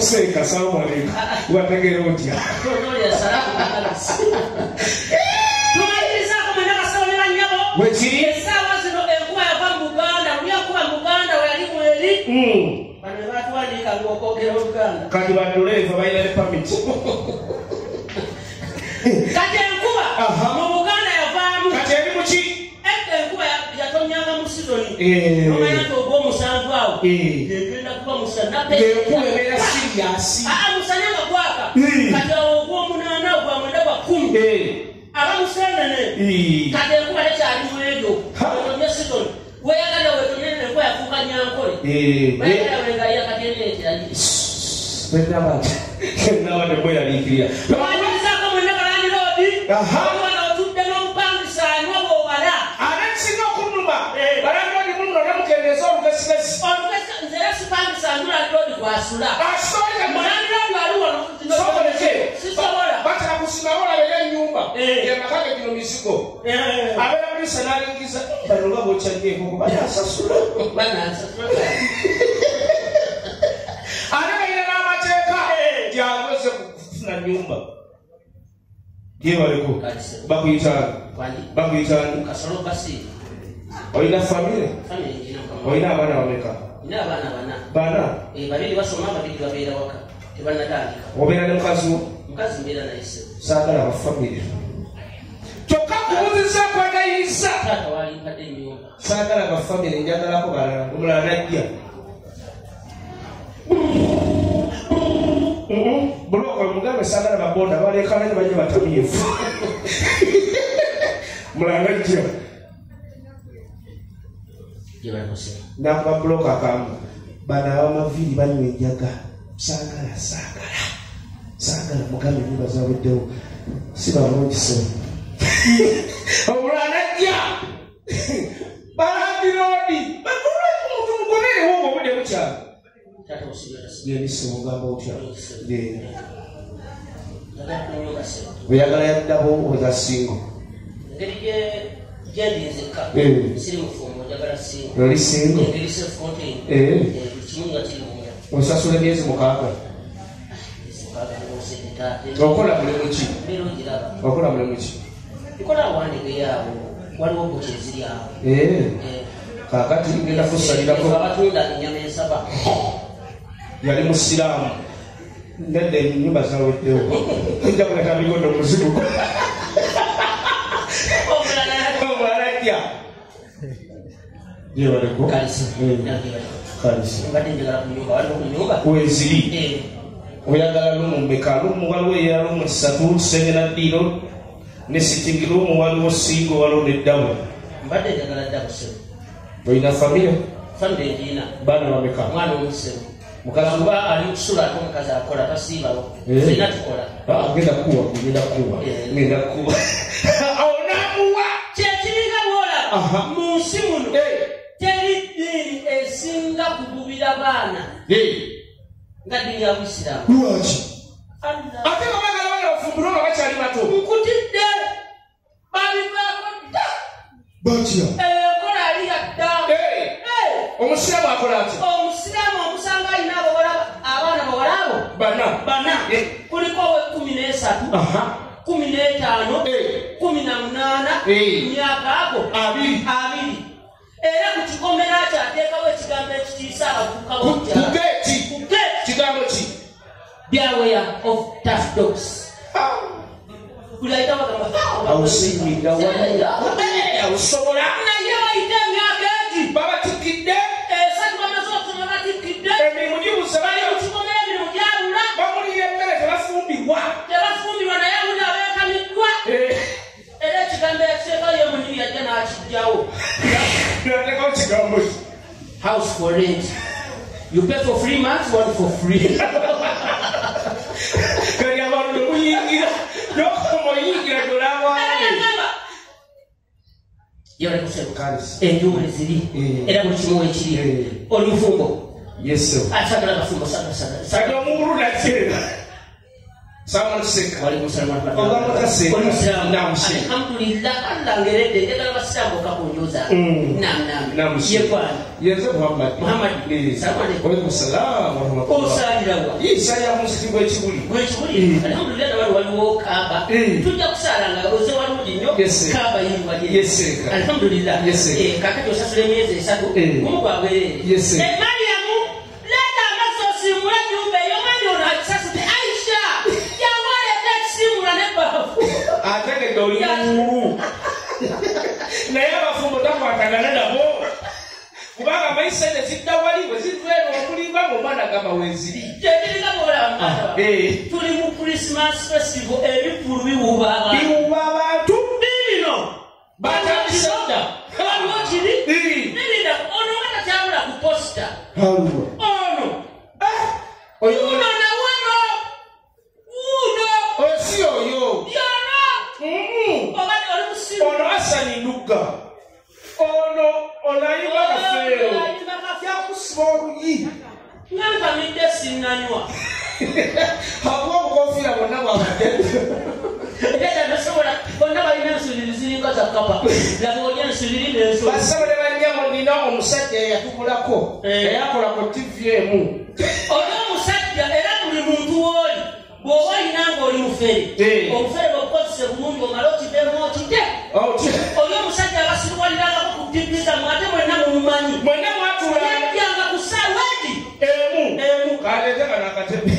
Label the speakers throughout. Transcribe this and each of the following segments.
Speaker 1: kuseka salamu alaykum wategera otya
Speaker 2: tonoya salamu tumaliza kama nakasonera nyabo
Speaker 1: wekiri
Speaker 2: sawa zino enkuba yava mu Buganda ulyakuba mu Buganda wali mweri bano batwandika ng'okogera Uganda
Speaker 1: kati baduleva bayina ne permit
Speaker 2: kati enkuba mu Buganda yavaamu
Speaker 1: kati eri muki
Speaker 2: enkuba yatonyanga mu sizoni omanya nti ogw'omusanvu awo egenda kuba musana
Speaker 1: enkuba ebeera siriasi
Speaker 2: musana nga gwaka kati awo ogw'omunaana gwa mwenda gwa 10 abamusendene kati enkuba nekyali mu ebyo otonye sizoni weyagala wetonye nenkuba yafuuka nyankole weyagala wengaira kati ebyekiragiri
Speaker 1: nabadde bweraliikirira
Speaker 2: wanyumisako mwena balandiroodi omwana otudde n'omupangisa anywa bw'obala
Speaker 1: anekisinga okunuma balandiroodi muno namukendeeza olugesigesi
Speaker 2: nze era sipangisa nju landiroodi gwasula mulandiroodi wali wano sisobola
Speaker 1: batala kusimawo labeera ennyumba emakage gino mizigo abeera mulisa n'alingiza bano nga bwokyaddeko banasasula ate bayina n'amateeka gyagoze kufuna nyumba yebaleko bakuyitani olina famire olina abaana bameka bana obeera ne mukazi wo saagala abafamire kyokka kubuziza kwagayinza saagala abafamire njagalako balala omulala najja buloko mugambe saagala babonda balekana ne bajja batamyefu mulala najja nakuba buloko akamba bana abamaviri banywa enjaga saagala mugambe nyumba zaweddewo si balungi so omulala najja balandiroodi omutugoberewo nga obudde bukyalo yenisomugamba otya oyagala yaddabo ozasingo oli singo osasula emyezi 6 okola mulimu ki
Speaker 2: waliwo bukye ziri awo
Speaker 1: kakati ngenda kusalirako
Speaker 2: abatunda ennyama ensaba
Speaker 1: yali musiraamu nedda ennyumba zaweddewo ojja kuleta bigondo muzibu omulalajja yebaleko weziri oyagala lumumeka lumuwaliwo eyera lumu 3 sengena ddiro ne sitingi lumu waliwo singo waliwo neddabo
Speaker 2: mbadde njagala ddabo sebo
Speaker 1: olina famire
Speaker 2: ndina
Speaker 1: baana bameka
Speaker 2: mwana omusebo
Speaker 1: mukazi
Speaker 2: kuba ali kusula ate omukazi akola tasiibawo tulina tukola
Speaker 1: ngenda kuwa onamuwa
Speaker 2: kyekiringa bwolaba mu nsi muno teri ddiini esinga kugubira baana nga ddiini ya Buisiraamu
Speaker 1: lwaki ate babagala bana bafumbirwa nga bakyali bato
Speaker 2: nkutidde babivaako dda
Speaker 1: batya
Speaker 2: enkola ali yadda
Speaker 1: omusiraamu akola atya
Speaker 2: omusiraamu omusanga alina abaana bawalaabo bana kuliko owe 13 15 18 myaka ago 2 era ku kikomera kyateekawo ekigambo ekitiisa abavubuka
Speaker 1: kugeti kigambo ki
Speaker 2: beware of tough dogs kulaita bagamba
Speaker 1: awusiimiga awusobola
Speaker 2: naye bayita emyaka egi
Speaker 1: babatikidde
Speaker 2: esatu bamaze okusoma batikidde
Speaker 1: emirimu gibuze
Speaker 2: bali mu kikomera emirimu gyabula
Speaker 1: bamulira emmere tebafumbirwa
Speaker 2: naye awuli abeekamiddwa era ekigambo ekiteekayo emuniri yajja n'akijjawo
Speaker 1: nateekawo kigambo ki
Speaker 2: house for rent. You pay for 3 months, one for free.
Speaker 1: Kali abantu muyingira muyingira tulawa
Speaker 2: yale kusema enjumbe ziri era buli kimu ekiri olufumbo
Speaker 1: yeso
Speaker 2: atagala bafumbo sana
Speaker 1: sado muru na tena Sama seka.
Speaker 2: Waalaikumsalam.
Speaker 1: Ogama seka.
Speaker 2: Alhamdulillah Allah ngerede ngala basabo kakunyoza. Nam. Yekwana.
Speaker 1: Yenze Muhammad.
Speaker 2: Sama alaikum.
Speaker 1: Waalaikumsalam warahmatullahi.
Speaker 2: Osalirawa.
Speaker 1: Isa ya musitibu ekibuli.
Speaker 2: Alhamdulillah na waliwo kaba. Tujja kusaranga oze waludi nnyo. Kaba yimba
Speaker 1: Yeseka.
Speaker 2: Alhamdulillah. Kakati osasula emyezi esatu. Mungu abwerere. Mariamu leta amasosi mula nyumba eyo mani ono akisasute Aisha.
Speaker 1: Atake doli muru. Naye abafumbo takwatagana nabo. Kubanga maisa ne zidawali bwe zitwera okulimba mu mwana gama wenziri.
Speaker 2: Tekirika bola. Tuli mu Christmas festival ebikulu biwuba abantu.
Speaker 1: Biwuba abantu.
Speaker 2: Bino.
Speaker 1: Batandisada.
Speaker 2: Waliwo kiri? Birinda ono nga takyabula ku posta. Ono. Uno na wano. Uno.
Speaker 1: Osi oyo.
Speaker 2: Yana. Obali oli musiru.
Speaker 1: Ono asani nduga. Ono onayiba kafeero. Yakusiba oluyi.
Speaker 2: Nganka midde sinanywa.
Speaker 1: Hakuwa obukofiira bonna bwabadde.
Speaker 2: Era nasobola bonna balina ensuliri ziringa za kapa. Laba oli ensuliri n'ensuliri.
Speaker 1: Basaba ne bannyamu nina omusajja eyatubulako. Eyakola ku TV emu.
Speaker 2: Oli omusajja era buli muntu w'oli. Bw'oba olina ng'oli mufere. Omufere bw'okozesa bulungi omala okiddemu okidde. Oli omusajja abasirwalirangako ku TV zammwe ate mwenna mumumanyi.
Speaker 1: Mwenna mwatula.
Speaker 2: Yajjanga ku ssaawaati.
Speaker 1: Emu. Kaleete kana akatebe.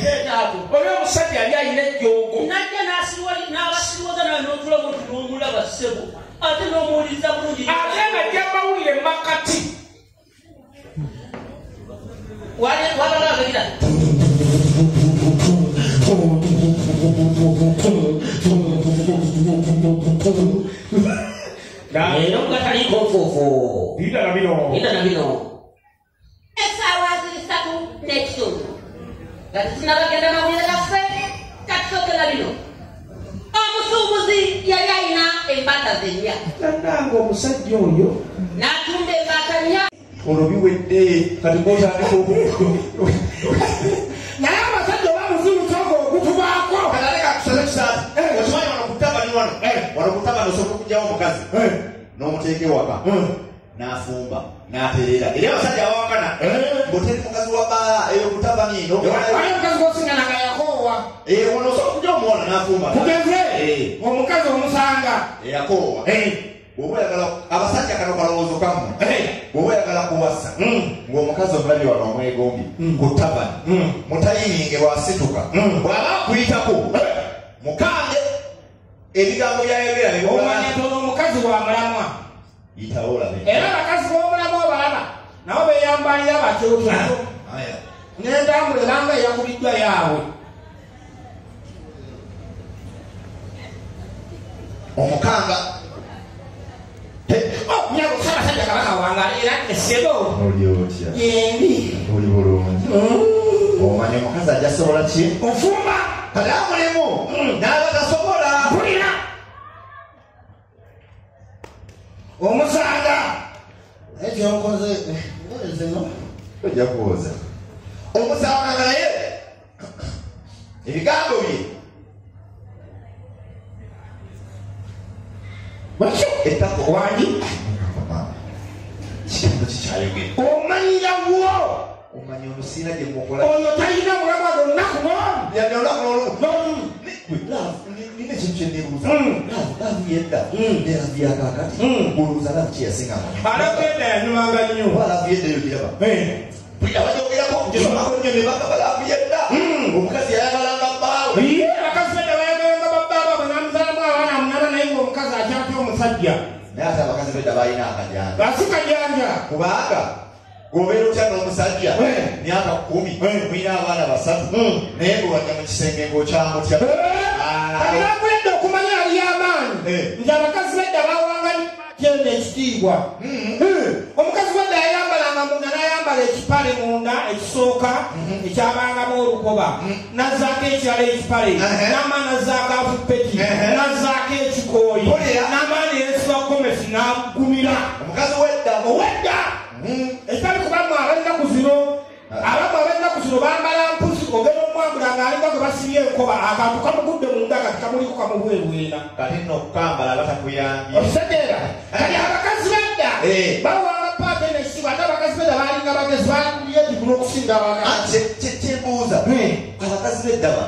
Speaker 1: Oli omusajja yali alina ejjoogo.
Speaker 2: Najja n'abasirwaza nawe n'otula bwoti n'omulaba ssebo. Ate n'omuwuliriza bulungi.
Speaker 1: Ate ng'ajja mawulire makati.
Speaker 2: Wabala abirira. Eno gataliiko nfuufu.
Speaker 1: Ida na bino.
Speaker 2: Essaawa ziri 3 n'ekitundu. Kati sinabagenda mawulire gaffe katusookera bino. Omusuubuzi yali alina embata ze nnya.
Speaker 1: Nanga omusajja oyo.
Speaker 2: N'atunda embata nnya.
Speaker 1: Olwo biwedde kati bw'otandika
Speaker 3: naye abasajja bamuzibutogo okutubaako.
Speaker 4: Kataleka kusale kisaati. Okimanyi wano kutabani wano. Wano kutabani osobola okugyawo omukazi. N'omuteeka ewaka. N'afumba. N'atereera. Era abasajja abawakana. Ng'oteri mukazi wa baala eyo kutabani.
Speaker 3: Wali omukazi gw'osingana nga yakoowa.
Speaker 4: Wano osobola okugya omuwala n'afumba.
Speaker 3: Tugeze omukazi omusanga.
Speaker 4: Eyakoowa. Bw'oba oyagala abasajja kano kalowoozo kammwe. Bw'oba oyagala kuwasa ng'omukazi omulabye wano omwegombye ku tabani mutayininge bw'asituka bw'aba akuyitako mukange ebigambo byayogera
Speaker 3: omanyetono omukazi bw'amulamwa
Speaker 4: yitawo olabe
Speaker 3: era abakazi b'omulamwa obalaba nabo beeyambalira batyoto n'entambula eranga eyakubiddwa yaabwe
Speaker 4: omukanga
Speaker 3: nyago sabasajja kabaka wangala era essebo
Speaker 4: oli otya
Speaker 3: yendi
Speaker 4: oli bulungi omanyi omukazi ajja sobola ki
Speaker 3: ofumba
Speaker 4: kati amulimu n'aba tasobola
Speaker 3: mpulira omusanga ekyonkoze zino
Speaker 4: ojja kuwoza omusanga naye ebigambo bye
Speaker 3: bakyo
Speaker 4: ettako
Speaker 3: wangi
Speaker 4: kigambo kikyayogera
Speaker 3: omanyirawo
Speaker 4: omanyi omusiina gye mukola
Speaker 3: oyo talina mulamwa gonna kunomu
Speaker 4: yadde olunaku nina ekintu kyenneebuuza laavu yedda neraavu yakakati olowooza laavu kyeyasinga
Speaker 3: alavu edda yanyumanga nnyo
Speaker 4: oba laavu yedda eyo giraba buli abajogerako ngesomako nnyo ne bagamba laavu yedda omukazi yayagalanga bbaawe
Speaker 3: abakazi bedda bayagalanga babbaaba bwenamuzaalamu abaana munana naye ngaomukazi akyatya omusajja
Speaker 4: naye ate abakazi bedda balina akajanja
Speaker 3: asikajanja
Speaker 4: kubanga gobeera otya n'omusajja myaka 10 mulina abaana 3 naye ng'owajja mu kisenge ng'okyamutya
Speaker 3: kati bakwedde okumanya ali amaanyi nti abakazi bedda bawanga kyenda ekitiibwa omukazi wedda yayambalanga munda n'ayambala ekipale munda ekisooka ekyabangamu olukoba nazzaako ekirala ekipale n'amaa nazzaako afupeti nazzaako ekikooyi n'amaani yeesiba gomesi n'agumira
Speaker 4: omukazi wedda
Speaker 3: ekitali kubamu abalinaku zino abamu abalinaku zino bambala mpusi ogenda omwambula ng'alinga gwe basibye enkoba akantu kamugudde mu nda kati kamuliko kamubwerwera
Speaker 4: kati nno okukambala batakuyambye
Speaker 3: okisekeera kati abakazi badda bawanga patenesi ate abakazi bedda balinga bagezi baliyetivu n'okusinga abakazi
Speaker 4: kyembuuza abakazi beddaba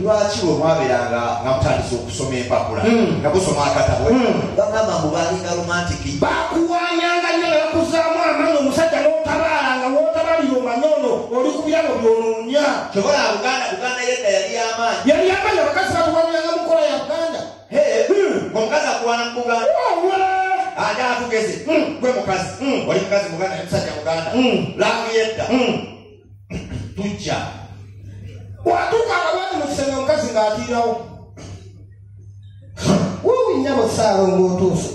Speaker 4: lwaki bwe mwabeeranga nga mutandisa okusoma empapula nga kusoma akatabo bagamba mbu balinga romantiki
Speaker 3: bakuwanyanga nnyo ne bakuzaamu amaanyi omusajja n'otabaala nga wootabalira omanyono oli ku byalo byonoonya
Speaker 4: kyobola buganda yedda yali amaanyi
Speaker 3: abakazi batuwanyanga mu nkola ya buganda
Speaker 4: omukazi akuwana mu buganda ate atugeze gwe mukazi oli mukazi muganda nemusajja muganda langu yedda tujja
Speaker 3: watuuka abaana mu kisenge omukazi ng'atiirawo nyabo Saalongo otuuse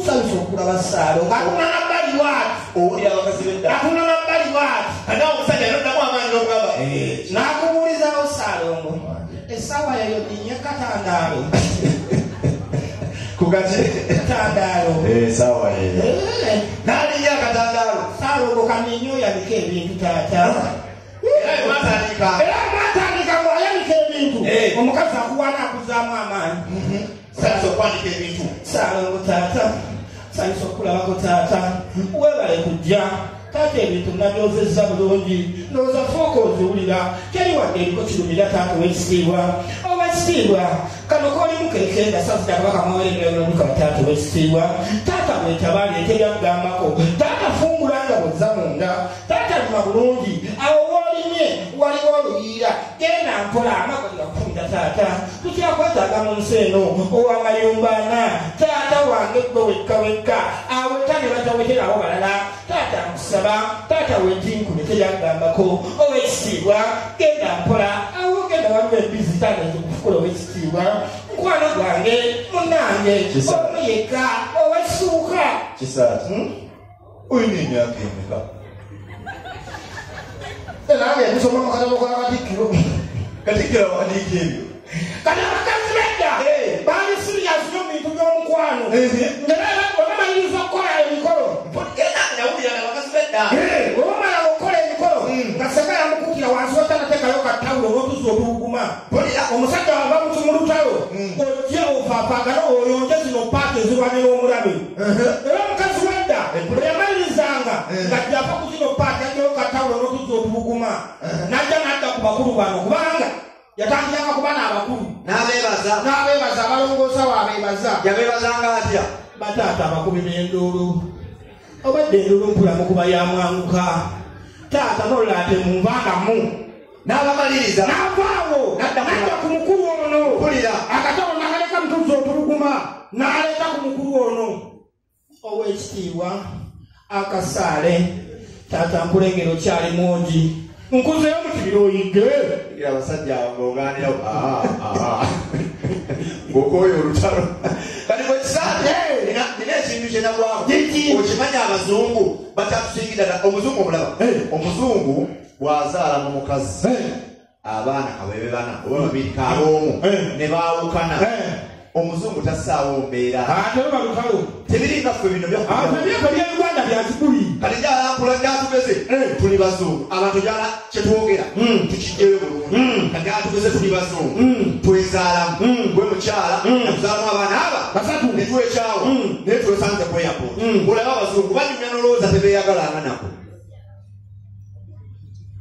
Speaker 3: salisa okulaba Saalongo atuna nabbali waati
Speaker 4: owulira abakazi bedda
Speaker 3: atuna nabbali waati
Speaker 4: ate omusajja noddamu amaanyi n'okugamba
Speaker 3: n'akubuulizawo Saalongo essaawa yayo dinye katandaalo
Speaker 4: kugati
Speaker 3: katandaalo
Speaker 4: essaawa yeyo n'alinya akatandaalo
Speaker 3: Saalongo kaninyo yabika ebintu taata
Speaker 4: era
Speaker 3: mwatandika ng'oyanika ebintu omukazi akuwaana akuzaamu amaanyi
Speaker 4: salisa okwandika ebintu
Speaker 3: Saalongo taata salisa okulabako taata weebale kujja taata ebintu nabyozezza bulungi ndowooza fooka oziwulira teri wadde eriko kirumira taata ow'ekitiibwa ow'ekitiibwa kano koolimu kekenda sazita kabaka mwaweregerolabika taata ow'ekitiibwa taata bwetabaali eteryakugambako taata fungula nga bwezza munda taata lima bulungi awo woolimye waliwo oluyiira genda mpola amakolera kufunira taata tutyakwetaaga mu nsi eno owamayumbaana taata wange gwe wekka wekka aweta ne bataweterawo balala taata nkusaba taata wetinkune teryakugambako ow'ekitiibwa genda mpola awo genda waliwo embizi taata ezikufukola ow'ekitiibwa mukwano gwange munange omu yekka ow'ekisuuka
Speaker 4: kisaati oyina emyaka emeka
Speaker 3: nange kusoma mu katabo k'abatikkiro
Speaker 4: katikkiro awandiika ebyo
Speaker 3: kati abakazi bedda baali siriyasi nnyo mu bintu by'omukwano obamaliriza okukola emikolo
Speaker 4: nawulira abakazi bedda
Speaker 3: obamala okukola emikolo nga seka yamukukira wansi watanateekayo katawulo n'otuzi obuluguma omusajja wava mu kimulutalo ojje ofaafagana oyonje zino paaka ezirwanira omulabe era omukazi wedda eyamalirizanga nga jjava ku zino paaka yajjayo katawulo n'otuzi obuluguma najja n'adda ku bakulu bano kubanga yatandikanga kuba n'abakulu n'abeebaza abalongoosa waabeebaza
Speaker 4: yabeebazanga atya
Speaker 3: bataata abakubi n'enduulu obadde enduulu mpulamu kuba yamwanguka taata nolaate munvangamu
Speaker 4: n'abamaliriza
Speaker 3: n'avaawo n'adda ku mukulu ono akatabo n'akaleka mutuzi otuluguma n'aleta ku mukulu ono ow'ekitiibwa akasaale taata nkulengera okyali mungi nkuzeyo mu kibira oyige
Speaker 4: abasajja ng'ogaanira ng'okooya olutalo kati bwekisaate nina ekintu kyenagwako okimanya abazungu bakyatusingira omuzungu omulaba omuzungu bw'azaala n'omukazi abaana kabebe bana oba babiri kaboomu ne baawukana omuzungu tasaawo mbeera tebiringa ffe bino
Speaker 3: byaganda byakikuli
Speaker 4: kati gyalankula gyatugeze tuli bazungu abantu gyala kyetwogera tukijjeyo bulungi kati atugeze tuli bazungu twezaalamu gwe mukyala natuzaalamu abaana aba netwekyawo naye twesanze ku airport olaba abazungu banyumya nolowooza tebeeyagalanga nako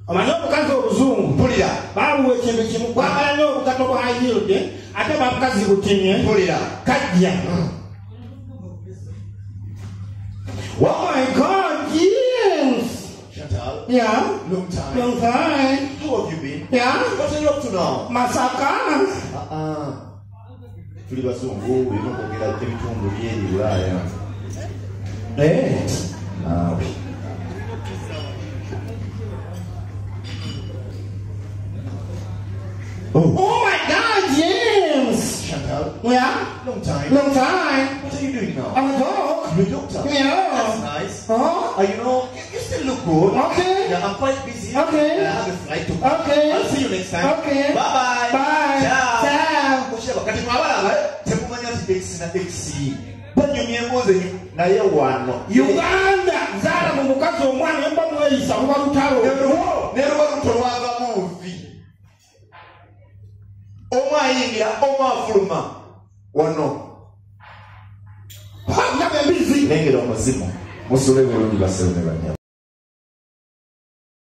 Speaker 3: omanyi omukazi obuzungu
Speaker 4: mpulira
Speaker 3: babuwa ekintu kimu kwagala nnyo obugato bwa yirude ate bamukazi butimye
Speaker 4: mpulira
Speaker 3: kajja oh my god yes
Speaker 4: Chantal
Speaker 3: yeah
Speaker 4: long time how have you been
Speaker 3: yeah
Speaker 4: what are you up to now
Speaker 3: masaka
Speaker 4: tuli bazungu olina okwogera ebitundu byeri Bulaaya naawe
Speaker 3: oh my god yes
Speaker 4: Chantal
Speaker 3: yeah
Speaker 4: long time what are you doing now
Speaker 3: I'm a dog
Speaker 4: you're a doctor
Speaker 3: yeah
Speaker 4: that's nice you know you still look good
Speaker 3: okay
Speaker 4: yeah, I'm quite busy
Speaker 3: okay
Speaker 4: and I have a flight to
Speaker 3: okay
Speaker 4: I'll see you next time
Speaker 3: okay
Speaker 4: bye
Speaker 3: ciao
Speaker 4: oshaba kati mwabalaba tekumanya nti x na x banyumya emboozi naye wano
Speaker 3: Uganda zaala mu mukazi omwana emba mweyisa luba lutalo
Speaker 4: neruba luto lwava muvi omu ayingira omu afuluma wano
Speaker 3: ndaba embizi
Speaker 4: nengera omuzimu musule bulungi basebe ne banyama